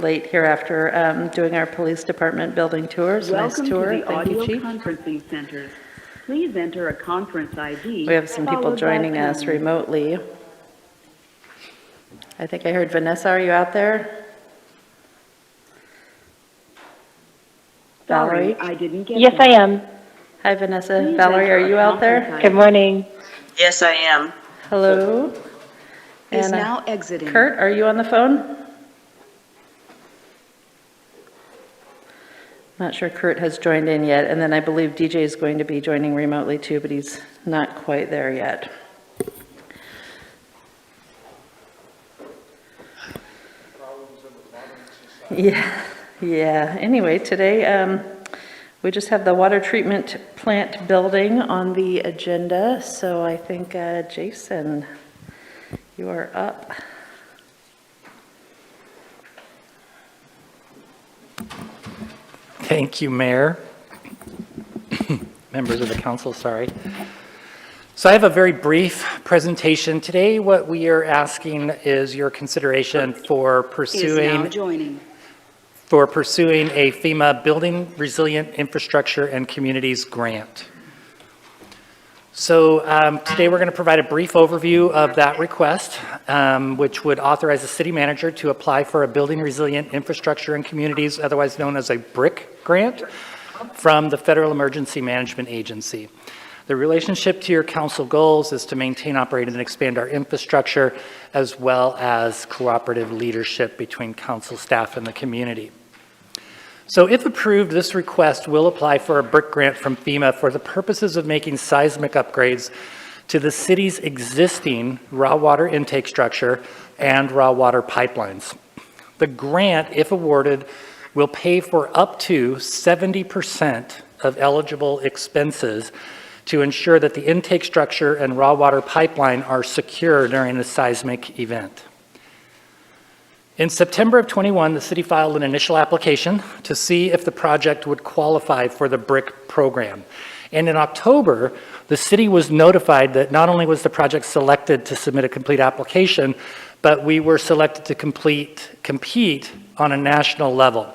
late here after doing our police department building tours. Nice tour. Welcome to the Thank you, audio Chief. conferencing center. Please enter a conference ID. We have some people followed by joining us pound. remotely. I think I heard Vanessa, are you out there? Sorry, Valerie? I didn't get Yes, that. I am. Hi, Vanessa. Please Valerie, enter are a you out conference there? ID. Good morning. Yes, I am. Hello? Is And, now exiting. Kurt, are you on the phone? Not sure Kurt has joined in yet, and then I believe DJ is going to be joining remotely too, but he's not quite there yet. Yeah. Anyway, today we just have the water treatment plant building on the agenda, so I think Jason, you are up. Thank you, Mayor. Members of the council, sorry. So I have a very brief presentation. Today, what we are asking is your consideration for Is now pursuing joining. a FEMA Building Resilient Infrastructure and Communities grant. So today we're going to provide a brief overview of that request, which would authorize the city manager to apply for a Building Resilient Infrastructure and Communities, otherwise known as a BRIC grant, from the Federal Emergency Management Agency. The relationship to your council goals is to maintain, operate, and expand our infrastructure, as well as cooperative leadership between council staff and the community. So if approved, this request will apply for a BRIC grant from FEMA for the purposes of making seismic upgrades to the city's existing raw water intake structure and raw water pipelines. The grant, if awarded, will pay for up to 70% of eligible expenses to ensure that the intake structure and raw water pipeline are secure during a seismic event. In September of 21, the city filed an initial application to see if the project would qualify for the BRIC program. And in October, the city was notified that not only was the project selected to submit a complete application, but we were selected to compete on a national level.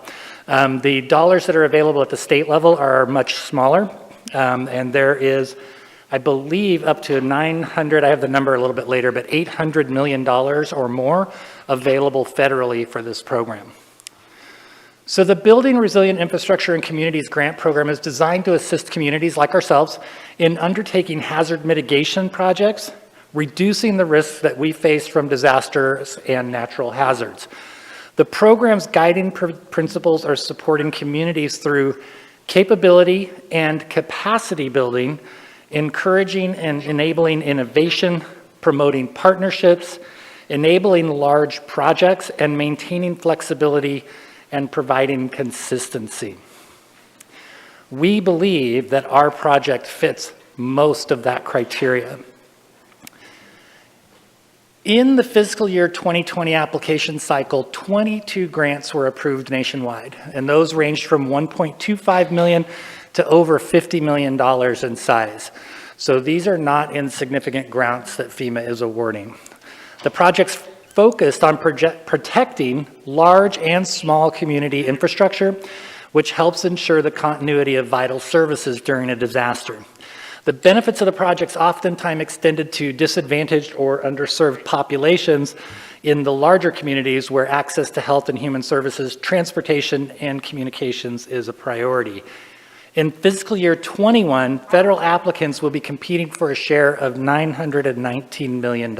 The dollars that are available at the state level are much smaller, and there is, I believe, up to 900, I have the number a little bit later, but $800 million or more available federally for this program. So the Building Resilient Infrastructure and Communities Grant Program is designed to assist communities like ourselves in undertaking hazard mitigation projects, reducing the risks that we face from disasters and natural hazards. The program's guiding principles are supporting communities through capability and capacity building, encouraging and enabling innovation, promoting partnerships, enabling large projects, and maintaining flexibility and providing consistency. We believe that our project fits most of that criteria. In the fiscal year 2020 application cycle, 22 grants were approved nationwide, and those ranged from $1.25 million to over $50 million in size. So these are not insignificant grants that FEMA is awarding. The project's focused on protecting large and small community infrastructure, which helps ensure the continuity of vital services during a disaster. The benefits of the projects oftentimes extended to disadvantaged or underserved populations in the larger communities where access to health and human services, transportation, and communications is a priority. In fiscal year 21, federal applicants will be competing for a share of $919 million.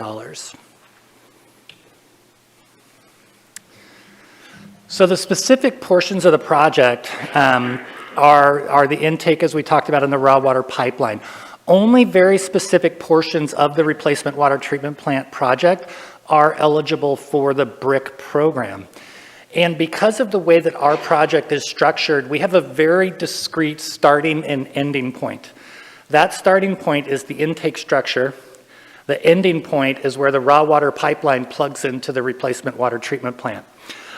So the specific portions of the project are the intake, as we talked about, in the raw water pipeline. Only very specific portions of the replacement water treatment plant project are eligible for the BRIC program. And because of the way that our project is structured, we have a very discrete starting and ending point. That starting point is the intake structure. The ending point is where the raw water pipeline plugs into the replacement water treatment plant.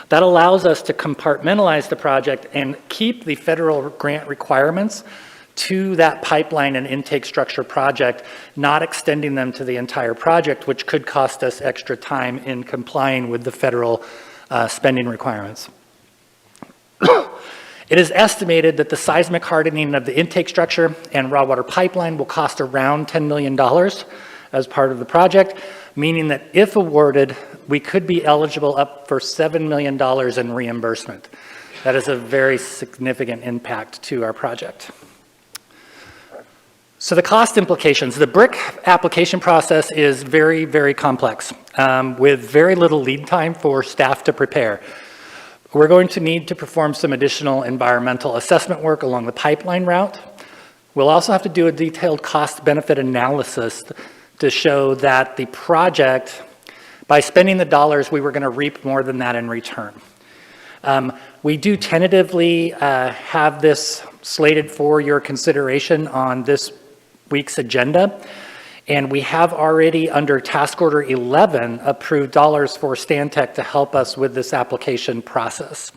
That allows us to compartmentalize the project and keep the federal grant requirements to that pipeline and intake structure project, not extending them to the entire project, which could cost us extra time in complying with the federal spending requirements. It is estimated that the seismic hardening of the intake structure and raw water pipeline will cost around $10 million as part of the project, meaning that if awarded, we could be eligible up for $7 million in reimbursement. That is a very significant impact to our project. So the cost implications, the BRIC application process is very, very complex with very little lead time for staff to prepare. We're going to need to perform some additional environmental assessment work along the pipeline route. We'll also have to do a detailed cost-benefit analysis to show that the project, by spending the dollars, we were going to reap more than that in return. We do tentatively have this slated for your consideration on this week's agenda. And we have already, under task order 11, approved dollars for Stantec to help us with this application process.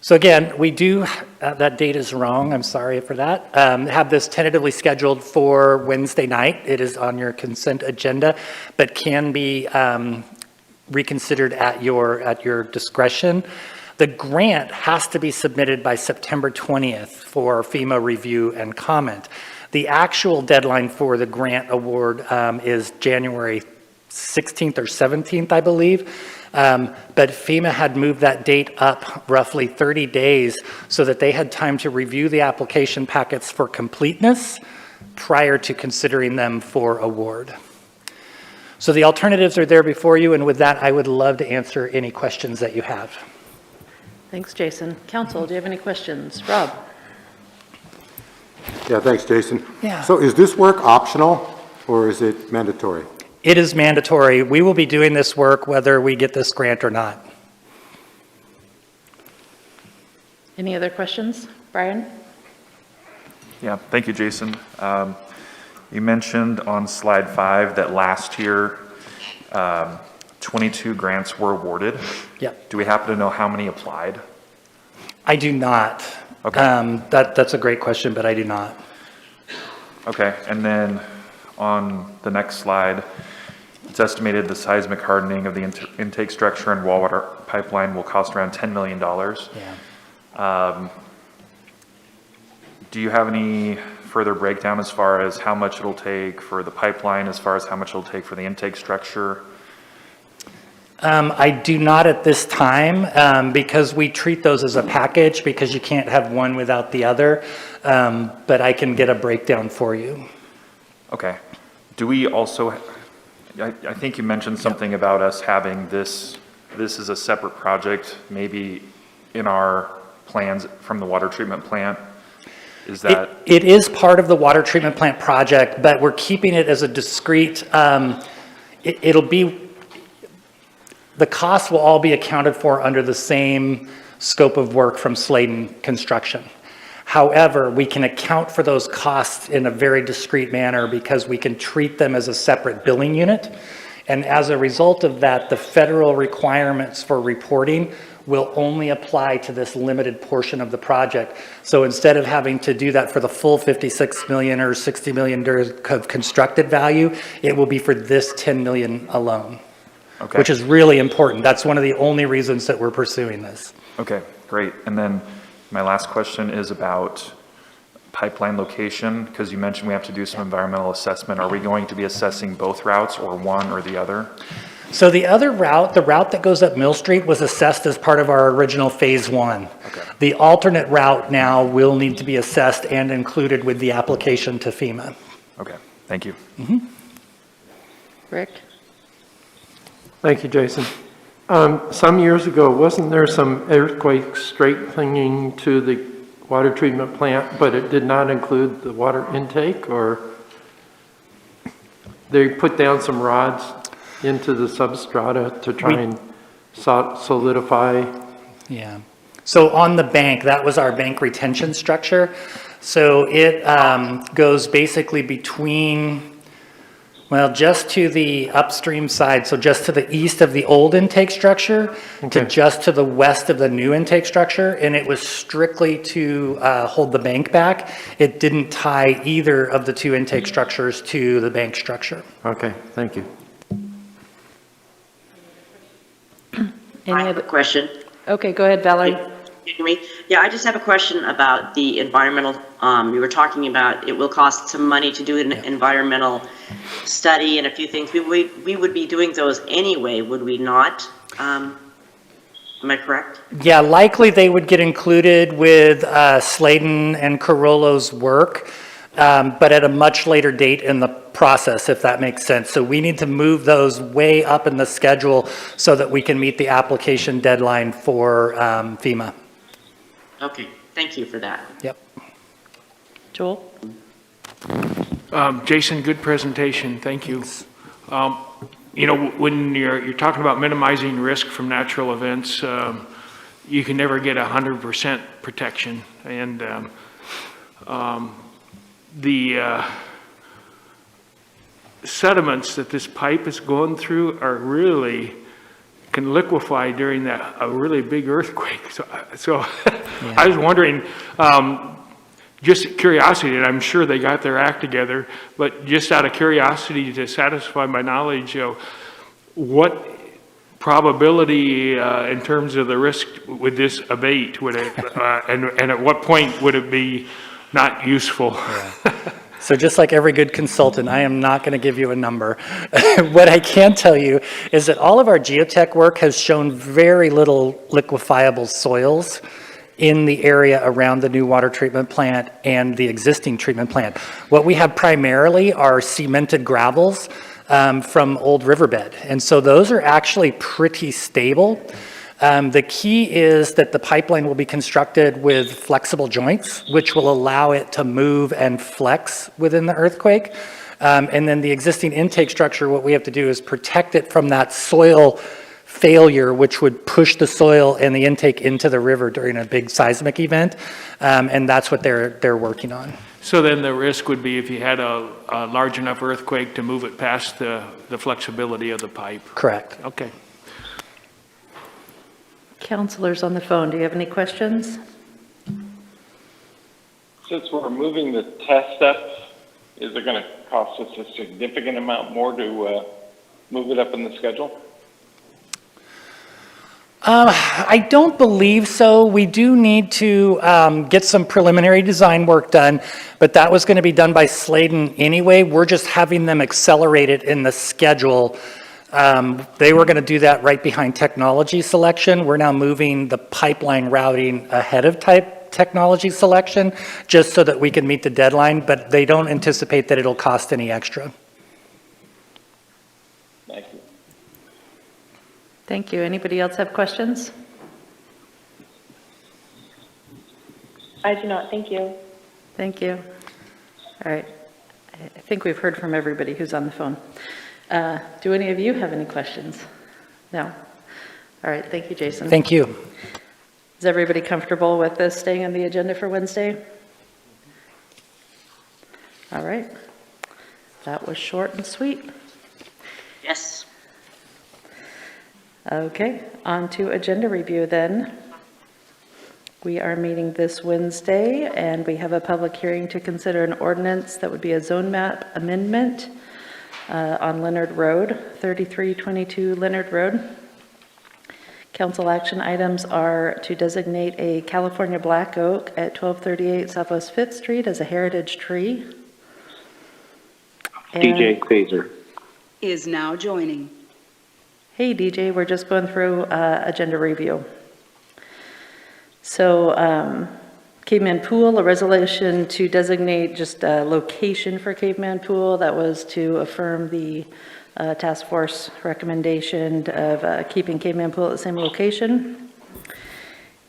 So again, we do, that date is wrong, I'm sorry for that, have this tentatively scheduled for Wednesday night. It is on your consent agenda, but can be reconsidered at your discretion. The grant has to be submitted by September 20th for FEMA review and comment. The actual deadline for the grant award is January 16th or 17th, I believe. But FEMA had moved that date up roughly 30 days so that they had time to review the application packets for completeness prior to considering them for award. So the alternatives are there before you, and with that, I would love to answer any questions that you have. Thanks, Jason. Council, do you have any questions? Rob? Yeah, thanks, Jason. Yeah. So is this work optional or is it mandatory? It is mandatory. We will be doing this work whether we get this grant or not. Any other questions? Brian? Yeah, thank you, Jason. You mentioned on slide 5 that last year 22 grants were awarded. Yep. Do we happen to know how many applied? I do not. Okay. That's a great question, but I do not. Okay, and then on the next slide, it's estimated the seismic hardening of the intake structure and wall water pipeline will cost around $10 million. Yeah. Do you have any further breakdown as far as how much it'll take for the pipeline, as far as how much it'll take for the intake structure? I do not at this time because we treat those as a package because you can't have one without the other, but I can get a breakdown for you. Okay. Do we also, I think you mentioned something about us having this is a separate project, maybe in our plans from the water treatment plant. Is that? It is part of the water treatment plant project, but we're keeping it as a discrete, it'll be, the costs will all be accounted for under the same scope of work from Sladen Construction. However, we can account for those costs in a very discrete manner because we can treat them as a separate billing unit. And as a result of that, the federal requirements for reporting will only apply to this limited portion of the project. So instead of having to do that for the full 56 million or 60 million of constructed value, it will be for this 10 million alone. Okay. Which is really important. That's one of the only reasons that we're pursuing this. Okay, great. And then my last question is about pipeline location, because you mentioned we have to do some environmental assessment. Are we going to be assessing both routes or one or the other? So the other route, the route that goes up Mill Street, was assessed as part of our original phase 1. Okay. The alternate route now will need to be assessed and included with the application to FEMA. Okay, thank you. Mm-hmm. Rick? Thank you, Jason. Some years ago, wasn't there some earthquake strengthening to the water treatment plant, but it did not include the water intake, or they put down some rods into the substrata to try and solidify? Yeah. So on the bank, that was our bank retention structure. So it goes basically between, well, just to the upstream side, so just to the east of the old intake structure, okay, to just to the west of the new intake structure, and it was strictly to hold the bank back. It didn't tie either of the two intake structures to the bank structure. Okay, thank you. Any I have a other? question. Okay, go ahead, Valerie. Can you hear me? Yeah, I just have a question about the environmental, you were talking about it will cost some money to do an environmental study and a few things. We would be doing those anyway, would we not? Am I correct? Yeah, likely they would get included with Sladen and Carollo's work, but at a much later date in the process, if that makes sense. So we need to move those way up in the schedule so that we can meet the application deadline for FEMA. Okay, thank you for that. Yep. Joel? Jason, good presentation, thank you. You know, when you're talking about minimizing risk from natural events, you can never get 100% protection. And the sediments that this pipe is going through are really, can liquefy during a really big earthquake. So Yeah. I was wondering, just curiosity, and I'm sure they got their act together, but just out of curiosity to satisfy my knowledge, what probability in terms of the risk would this abate? Would it, and at what point would it be not useful? So just like every good consultant, I am not going to give you a number. What I can tell you is that all of our geotech work has shown very little liquefiable soils in the area around the new water treatment plant and the existing treatment plant. What we have primarily are cemented gravels from old riverbed. And so those are actually pretty stable. The key is that the pipeline will be constructed with flexible joints, which will allow it to move and flex within the earthquake. And then the existing intake structure, what we have to do is protect it from that soil failure, which would push the soil and the intake into the river during a big seismic event. And that's what they're working on. So then the risk would be if you had a large enough earthquake to move it past the flexibility of the pipe. Correct. Okay. Counselors on the phone, do you have any questions? Since we're moving the test steps, is it going to cost us a significant amount more to move it up in the schedule? I don't believe so. We do need to get some preliminary design work done, but that was going to be done by Sladen anyway. We're just having them accelerate it in the schedule. They were going to do that right behind technology selection. We're now moving the pipeline routing ahead of technology selection, just so that we can meet the deadline, but they don't anticipate that it'll cost any extra. Thank you. Thank you. Anybody else have questions? I do not, thank you. Thank you. All right. I think we've heard from everybody who's on the phone. Do any of you have any questions? No? All right. Thank you, Jason. Thank you. Is everybody comfortable with this staying on the agenda for Wednesday? All right. That was short and sweet. Yes. Okay, on to agenda review then. We are meeting this Wednesday, and we have a public hearing to consider an ordinance that would be a zone map amendment on Leonard Road, 3322 Leonard Road. Council action items are to designate a California black oak at 1238 Southwest 5th Street as a heritage tree. DJ Phaser Is now joining. Hey DJ, we're just going through agenda review. So Caveman Pool, a resolution to designate just a location for Caveman Pool. That was to affirm the task force recommendation of keeping Caveman Pool at the same location.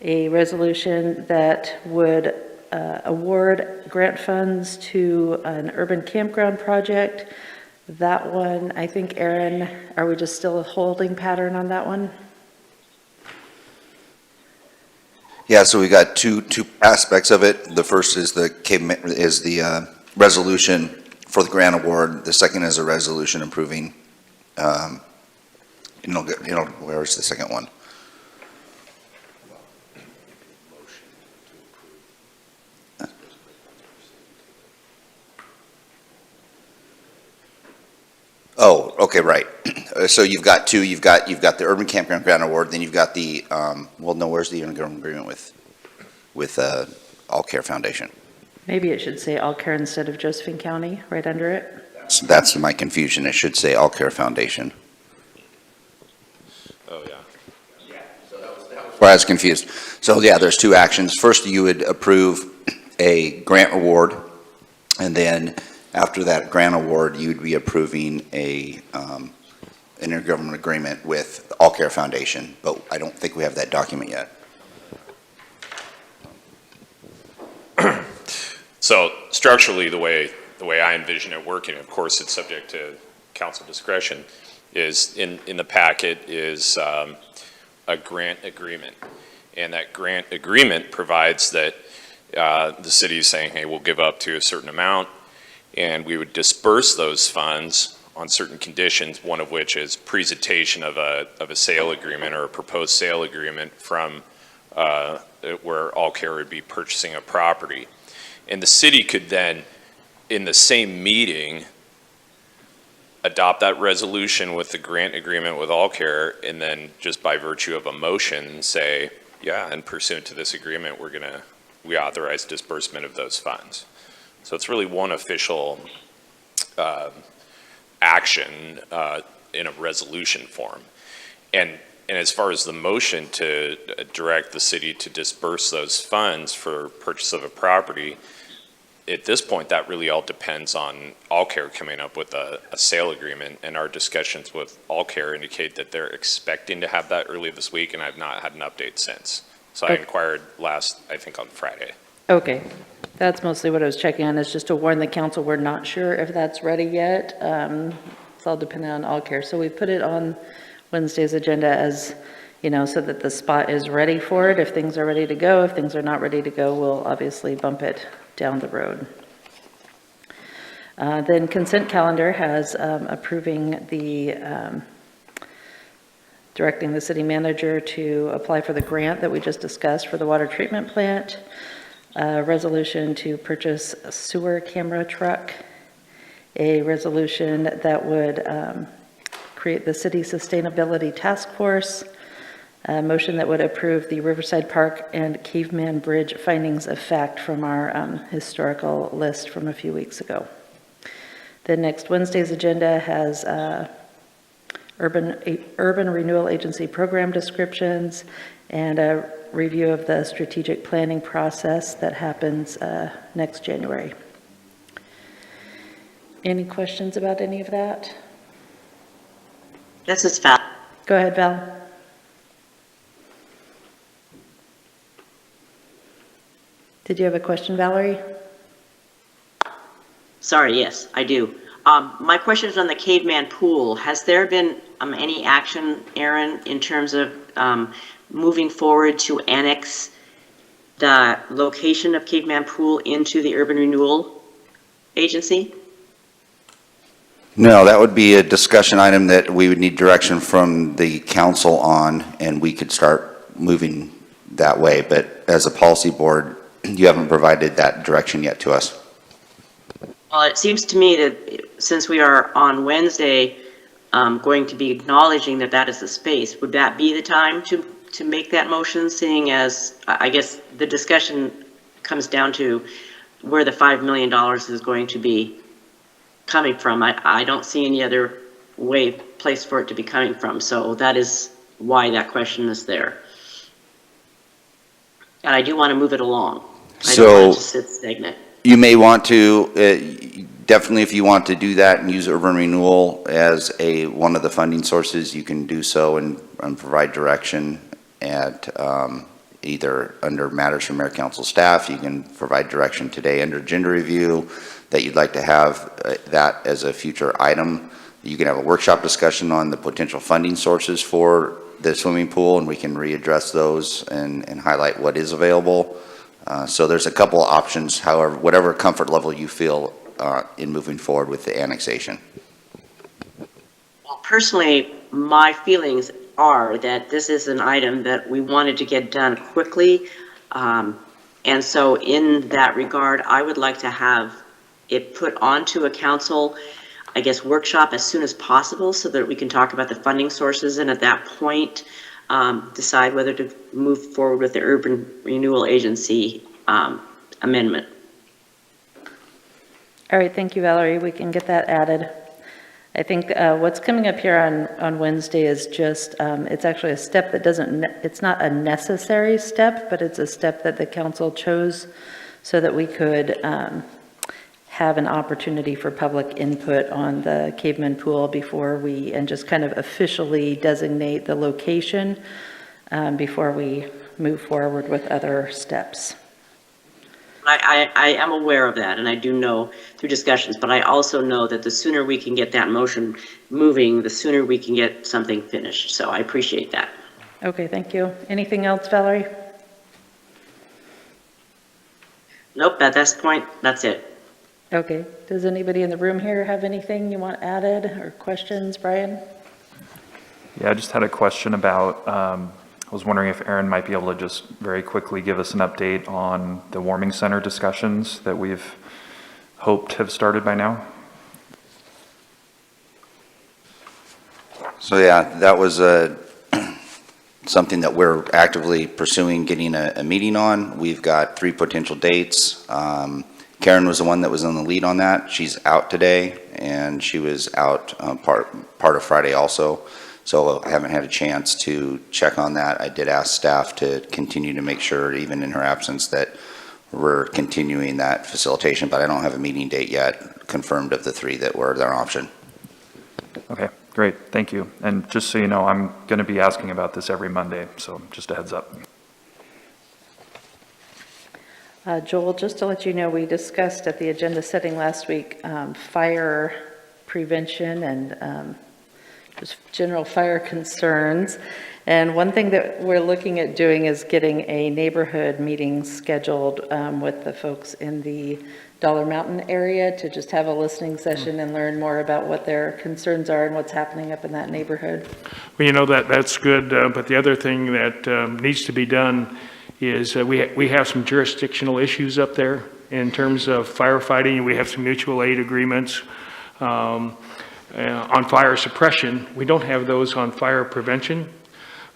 A resolution that would award grant funds to an urban campground project. That one, I think, Aaron, are we just still a holding pattern on that one? Yeah, so we got two aspects of it. The first is the resolution for the grant award. The second is a resolution approving, where's the second one? Oh, okay, right. so you've got two, you've got the Urban Campground Grant Award, then you've got the, well, no, where's the intergovernmental agreement with All Care Foundation? Maybe it should say All Care instead of Josephine County, right under it. So that's my confusion. It should say All Care Foundation. Oh, yeah. Where I was confused. So yeah, there's two actions. First, you would approve a grant award, and then after that grant award, you'd be approving a intergovernmental agreement with All Care Foundation, but I don't think we have that document yet. So structurally, the way I envision it working, of course, it's subject to council discretion, is in the packet is a grant agreement. And that grant agreement provides that the city is saying, hey, we'll give up to a certain amount, and we would disperse those funds on certain conditions, one of which is presentation of a sale agreement or a proposed sale agreement from where All Care would be purchasing a property. And the city could then, in the same meeting, adopt that resolution with the grant agreement with All Care, and then just by virtue of a motion say, yeah, and pursuant to this agreement, we authorize disbursement of those funds. So it's really one official action in a resolution form. And as far as the motion to direct the city to disperse those funds for purchase of a property, at this point, that really all depends on All Care coming up with a sale agreement, and our discussions with All Care indicate that they're expecting to have that early this week, and I've not had an update since. So I inquired last, I think on Friday. Okay, that's mostly what I was checking on, is just to warn the council, we're not sure if that's ready yet. It's all dependent on All Care. So we put it on Wednesday's agenda as, so that the spot is ready for it. If things are ready to go, if things are not ready to go, we'll obviously bump it down the road. Then consent calendar has approving the, directing the city manager to apply for the grant that we just discussed for the water treatment plant, resolution to purchase a sewer camera truck, a resolution that would create the city sustainability task force, a motion that would approve the Riverside Park and Caveman Bridge findings of fact from our historical list from a few weeks ago. The next Wednesday's agenda has urban renewal agency program descriptions and a review of the strategic planning process that happens next January. Any questions about any of that? This is Val. Go ahead, Val. Did you have a question, Valerie? Sorry, yes, I do. My question is on the Caveman Pool. Has there been any action, Aaron, in terms of moving forward to annex the location of Caveman Pool into the Urban Renewal Agency? No, that would be a discussion item that we would need direction from the council on, and we could start moving that way. But as a policy board, you haven't provided that direction yet to us. Well, it seems to me that since we are on Wednesday going to be acknowledging that that is the space, would that be the time to make that motion, seeing as I guess the discussion comes down to where the $5 million is going to be coming from? I don't see any other place for it to be coming from, so that is why that question is there. And I do want to move it along. I don't want it to sit stagnant. You may want to, definitely if you want to do that and use urban renewal as one of the funding sources, you can do so and provide direction at either under matters from mayor council staff. You can provide direction today under gender review that you'd like to have that as a future item. You can have a workshop discussion on the potential funding sources for the swimming pool, and we can readdress those and highlight what is available. So there's a couple of options, however, whatever comfort level you feel in moving forward with the annexation. Well, personally, my feelings are that this is an item that we wanted to get done quickly. And so in that regard, I would like to have it put onto a council I guess, workshop as soon as possible so that we can talk about the funding sources and at that point, decide whether to move forward with the Urban Renewal Agency amendment. All right, thank you, Valerie. We can get that added. I think what's coming up here on Wednesday is just, it's actually a step that it's not a necessary step, but it's a step that the council chose so that we could have an opportunity for public input on the Caveman Pool and just kind of officially designate the location before we move forward with other steps. I am aware of that, and I do know through discussions, but I also know that the sooner we can get that motion moving, the sooner we can get something finished. So I appreciate that. Okay, thank you. Anything else, Valerie? Nope, at this point, that's it. Okay. Does anybody in the room here have anything you want added or questions, Brian? Yeah, I just had a question about, I was wondering if Aaron might be able to just very quickly give us an update on the warming center discussions that we've hoped have started by now. So yeah, that was something that we're actively pursuing getting a meeting on. We've got 3 potential dates. Karen was the one that was on the lead on that. She's out today, and she was out part of Friday also. So I haven't had a chance to check on that. I did ask staff to continue to make sure, even in her absence, that we're continuing that facilitation, but I don't have a meeting date yet confirmed of the 3 that were their option. Okay, great, thank you. And just so you know, I'm going to be asking about this every Monday, so just a heads up. Joel, just to let you know, we discussed at the agenda setting last week fire prevention and just general fire concerns. And one thing that we're looking at doing is getting a neighborhood meeting scheduled with the folks in the Dollar Mountain area to just have a listening session and learn more about what their concerns are and what's happening up in that neighborhood. Well, you know, that's good, but the other thing that needs to be done is we have some jurisdictional issues up there in terms of firefighting. We have some mutual aid agreements on fire suppression. We don't have those on fire prevention.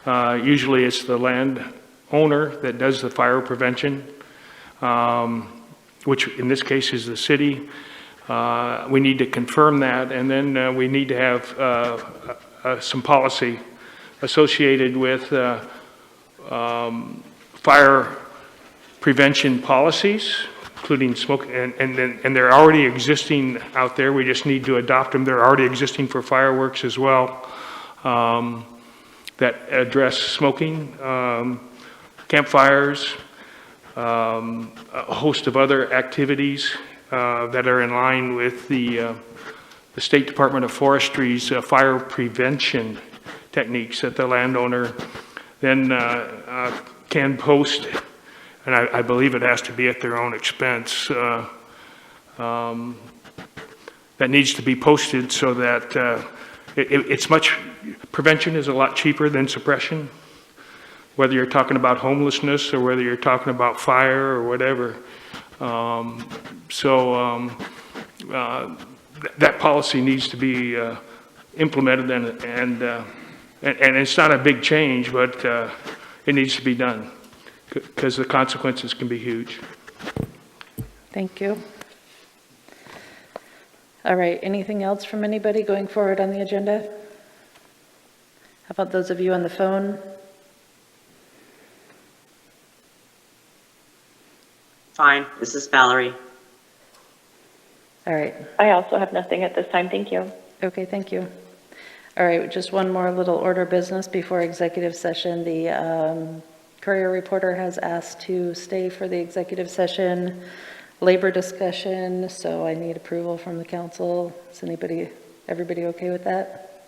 Usually it's the landowner that does the fire prevention, which in this case is the city. We need to confirm that, and then we need to have some policy associated with fire prevention policies, including smoke, and they're already existing out there. We just need to adopt them. They're already existing for fireworks as well, that address smoking, campfires, a host of other activities that are in line with the State Department of Forestry's fire prevention techniques that the landowner then can post, and I believe it has to be at their own expense. That needs to be posted so that prevention is a lot cheaper than suppression, whether you're talking about homelessness or whether you're talking about fire or whatever. That policy needs to be implemented, and it's not a big change, but it needs to be done because the consequences can be huge. Thank you. All right, anything else from anybody going forward on the agenda? How about those of you on the phone? Fine, this is Valerie. All right. I also have nothing at this time. Thank you. Okay, thank you. All right, just one more little order business before executive session. The Courier Reporter has asked to stay for the executive session labor discussion, so I need approval from the council. Is everybody okay with that?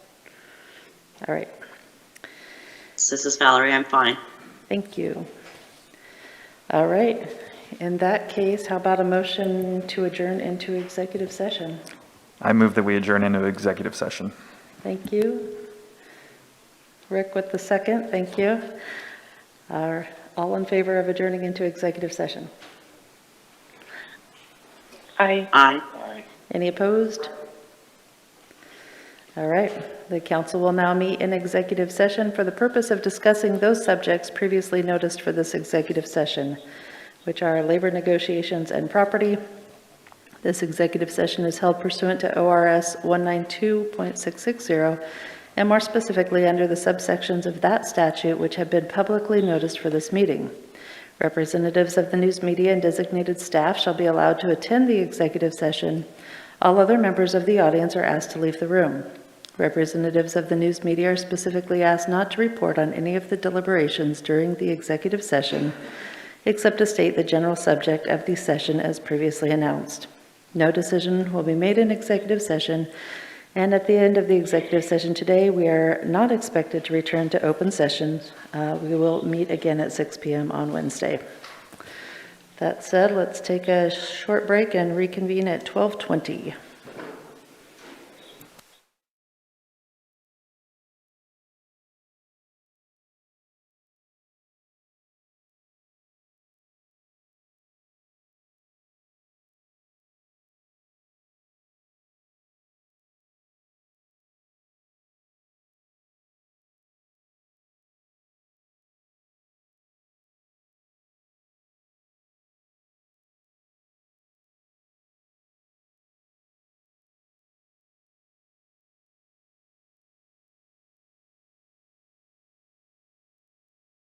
All right. This is Valerie, I'm fine. Thank you. All right. In that case, how about a motion to adjourn into executive session? I move that we adjourn into executive session. Thank you. Rick with the second, thank you. All in favor of adjourning into executive session? Aye. Aye. Any opposed? All right, the council will now meet in executive session for the purpose of discussing those subjects previously noticed for this executive session, which are labor negotiations and property. This executive session is held pursuant to ORS 192.660, and more specifically under the subsections of that statute which have been publicly noticed for this meeting. Representatives of the news media and designated staff shall be allowed to attend the executive session. All other members of the audience are asked to leave the room. Representatives of the news media are specifically asked not to report on any of the deliberations during the executive session, except to state the general subject of the session as previously announced. No decision will be made in executive session, and at the end of the executive session today, we are not expected to return to open session. We will meet again at 6 p.m. on Wednesday. That said, let's take a short break and reconvene at 12:20.